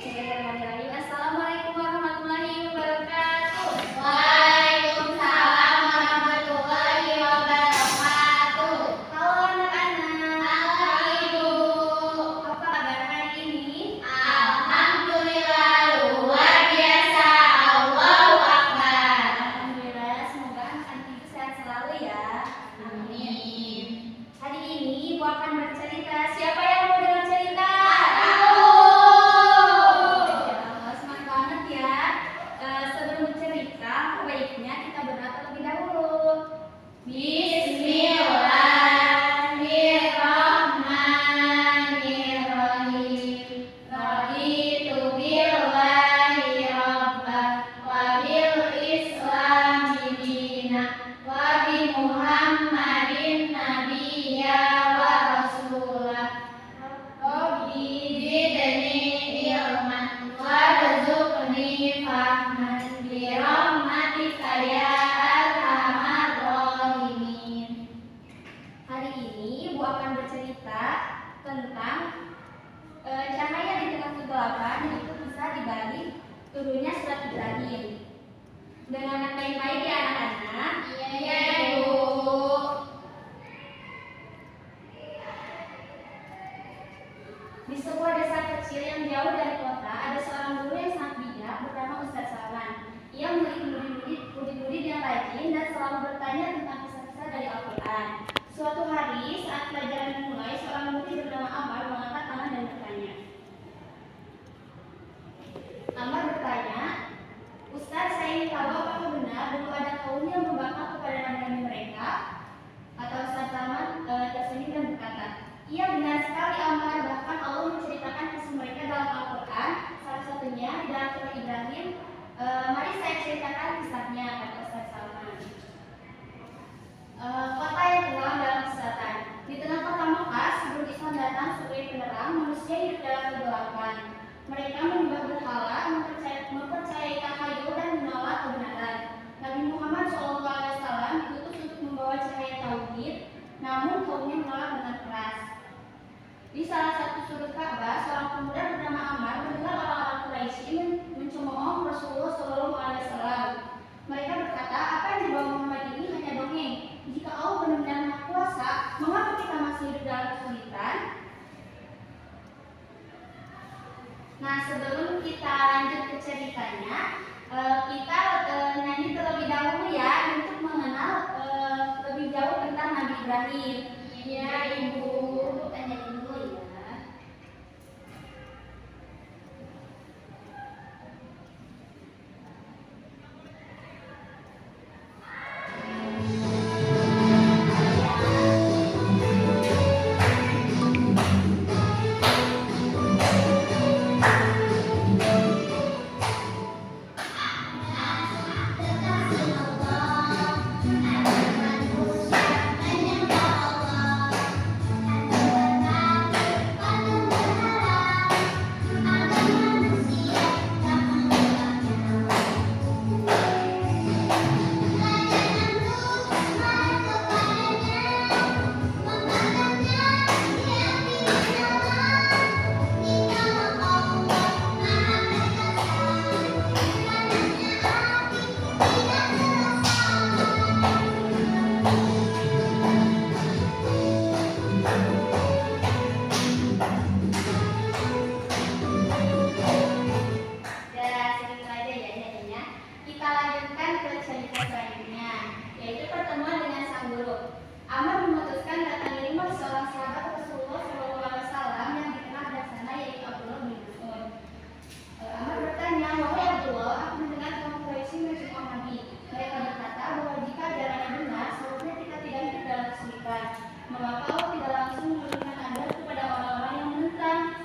Bismillahirrahmanirrahim. Assalamualaikum warahmatullahi wabarakatuh. Waalaikumsalam warahmatullahi wabarakatuh. Halo anak-anak. Halo Ibu. Apa kabar hari ini? Alhamdulillah luar biasa. Allahu Akbar. Alhamdulillah, semoga anak-anak itu sehat selalu ya. Amin. Hari ini Ibu akan bercerita. Siapa yang mau dengar cerita? Semangat banget ya. Sebelum bercerita, baiknya kita berdoa terlebih dahulu. Bismillahirrahmanirrahim. Raditu billahi rabban wa bil islami dina wa bi Muhammadin nabiyya wa rasulah. Rabbi zidni ilman warzuqni fahman bi rahmatika ya arhamar rahimin. Hari ini Ibu akan bercerita tentang cahaya di tengah kegelapan yang itu bisa dibalik turunnya surat Ibrahim. Dengan yang baik-baik ya anak-anak. Iya, Ibu. Di sebuah desa kecil yang jauh dari kota, ada seorang guru yang sangat bijak bernama Ustaz Salman. Ia memiliki murid-murid yang rajin dan selalu bertanya tentang kisah-kisah dari Al-Quran. Suatu hari, saat pelajaran dimulai, seorang murid bernama Amar mengangkat tangan dan bertanya. Amar bertanya, Ustaz, saya ingin tahu apakah benar dulu ada kaum yang membangkang kepada nabi mereka? Kata Ustaz Salman tersenyum dan berkata, iya benar sekali Amar, bahkan Allah menceritakan kisah mereka dalam Al-Quran, salah satunya di dalam surah Ibrahim. Mari saya ceritakan kisahnya, kata Ustaz Salman. Kota yang tenggelam dalam kesesatan. Di tengah kota Mekah, sebelum Islam datang sebagai penerang, manusia hidup dalam kegelapan. Mereka menyembah berhala, mempercayai takhayul dan menolak kebenaran. Nabi Muhammad SAW diutus untuk membawa cahaya tauhid, namun kaumnya menolak dengan keras. Di salah satu sudut Ka'bah, seorang pemuda bernama Ammar mendengar orang-orang Quraisy mencemooh Rasulullah SAW. Mereka berkata, apa yang dibawa Muhammad ini hanya dongeng. Jika Allah benar-benar Maha Kuasa, mengapa kita masih hidup dalam kesulitan? Nah, sebelum kita lanjut ke ceritanya, kita nyanyi terlebih dahulu ya untuk mengenal lebih jauh tentang Nabi Ibrahim. Iya, Ibu. Tanya dulu ya. Kita lanjutkan ke cerita selanjutnya, yaitu pertemuan dengan sang guru. Amr memutuskan datangi rumah seorang sahabat Rasulullah SAW yang dikenal bijaksana, yaitu Abdullah bin Mas'ud. Amr bertanya, wahai Abdullah, aku mendengar kaum Quraisy mencemooh Nabi. Mereka berkata bahwa jika ajarannya benar, seharusnya kita tidak hidup dalam kesulitan. Mengapa Allah tidak langsung memberikan adab kepada orang-orang yang menentang?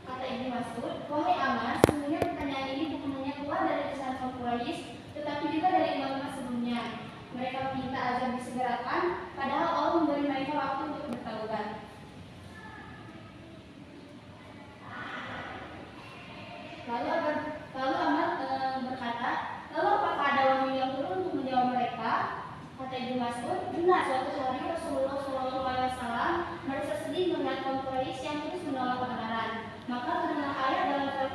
Kata Ibnu Mas'ud, wahai Amr, sesungguhnya pertanyaan ini bukan hanya keluar dari lisan kaum Quraisy, tetapi juga dari ulama sebelumnya. Mereka meminta azab disegerakan, padahal Allah memberi mereka waktu untuk bertaubat. Lalu Amr berkata, lalu apakah ada wahyu yang turun untuk menjawab mereka? Kata Ibnu Mas'ud, benar, suatu hari Rasulullah SAW merasa sedih melihat kaum Quraisy yang terus menolak kebenaran. Maka terdengar ayat dalam surat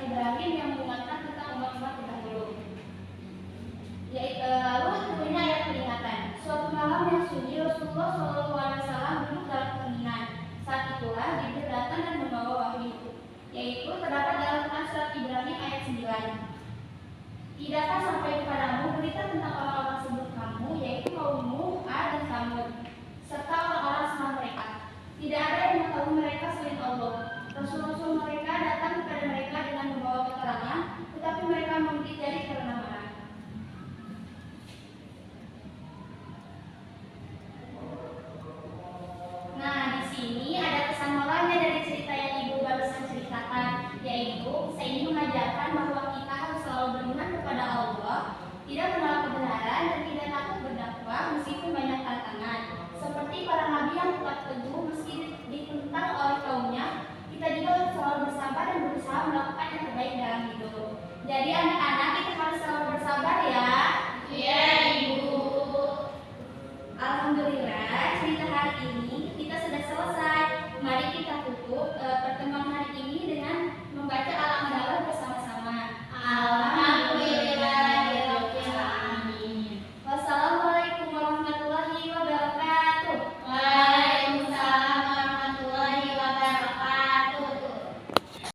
tentang orang-orang sebelum kamu, yaitu kaum Nuh, Ad, dan Samud, serta orang-orang setelah mereka. Tidak ada yang mengetahui mereka selain Allah. Rasul-rasul mereka datang kepada mereka dengan membawa keterangan, tetapi mereka menggigit jari karena marah. Nah, di sini ada pesan moralnya dari cerita yang Ibu barusan ceritakan, yaitu kisah ini mengajarkan bahwa kita harus selalu beriman kepada Allah, tidak menolak kebenaran, dan tidak takut berdakwah meskipun banyak tantangan. Seperti para nabi yang tetap teguh meski ditentang oleh kaumnya, kita juga harus selalu bersabar dan berusaha melakukan yang terbaik dalam hidup. Jadi anak-anak, kita harus selalu bersabar ya.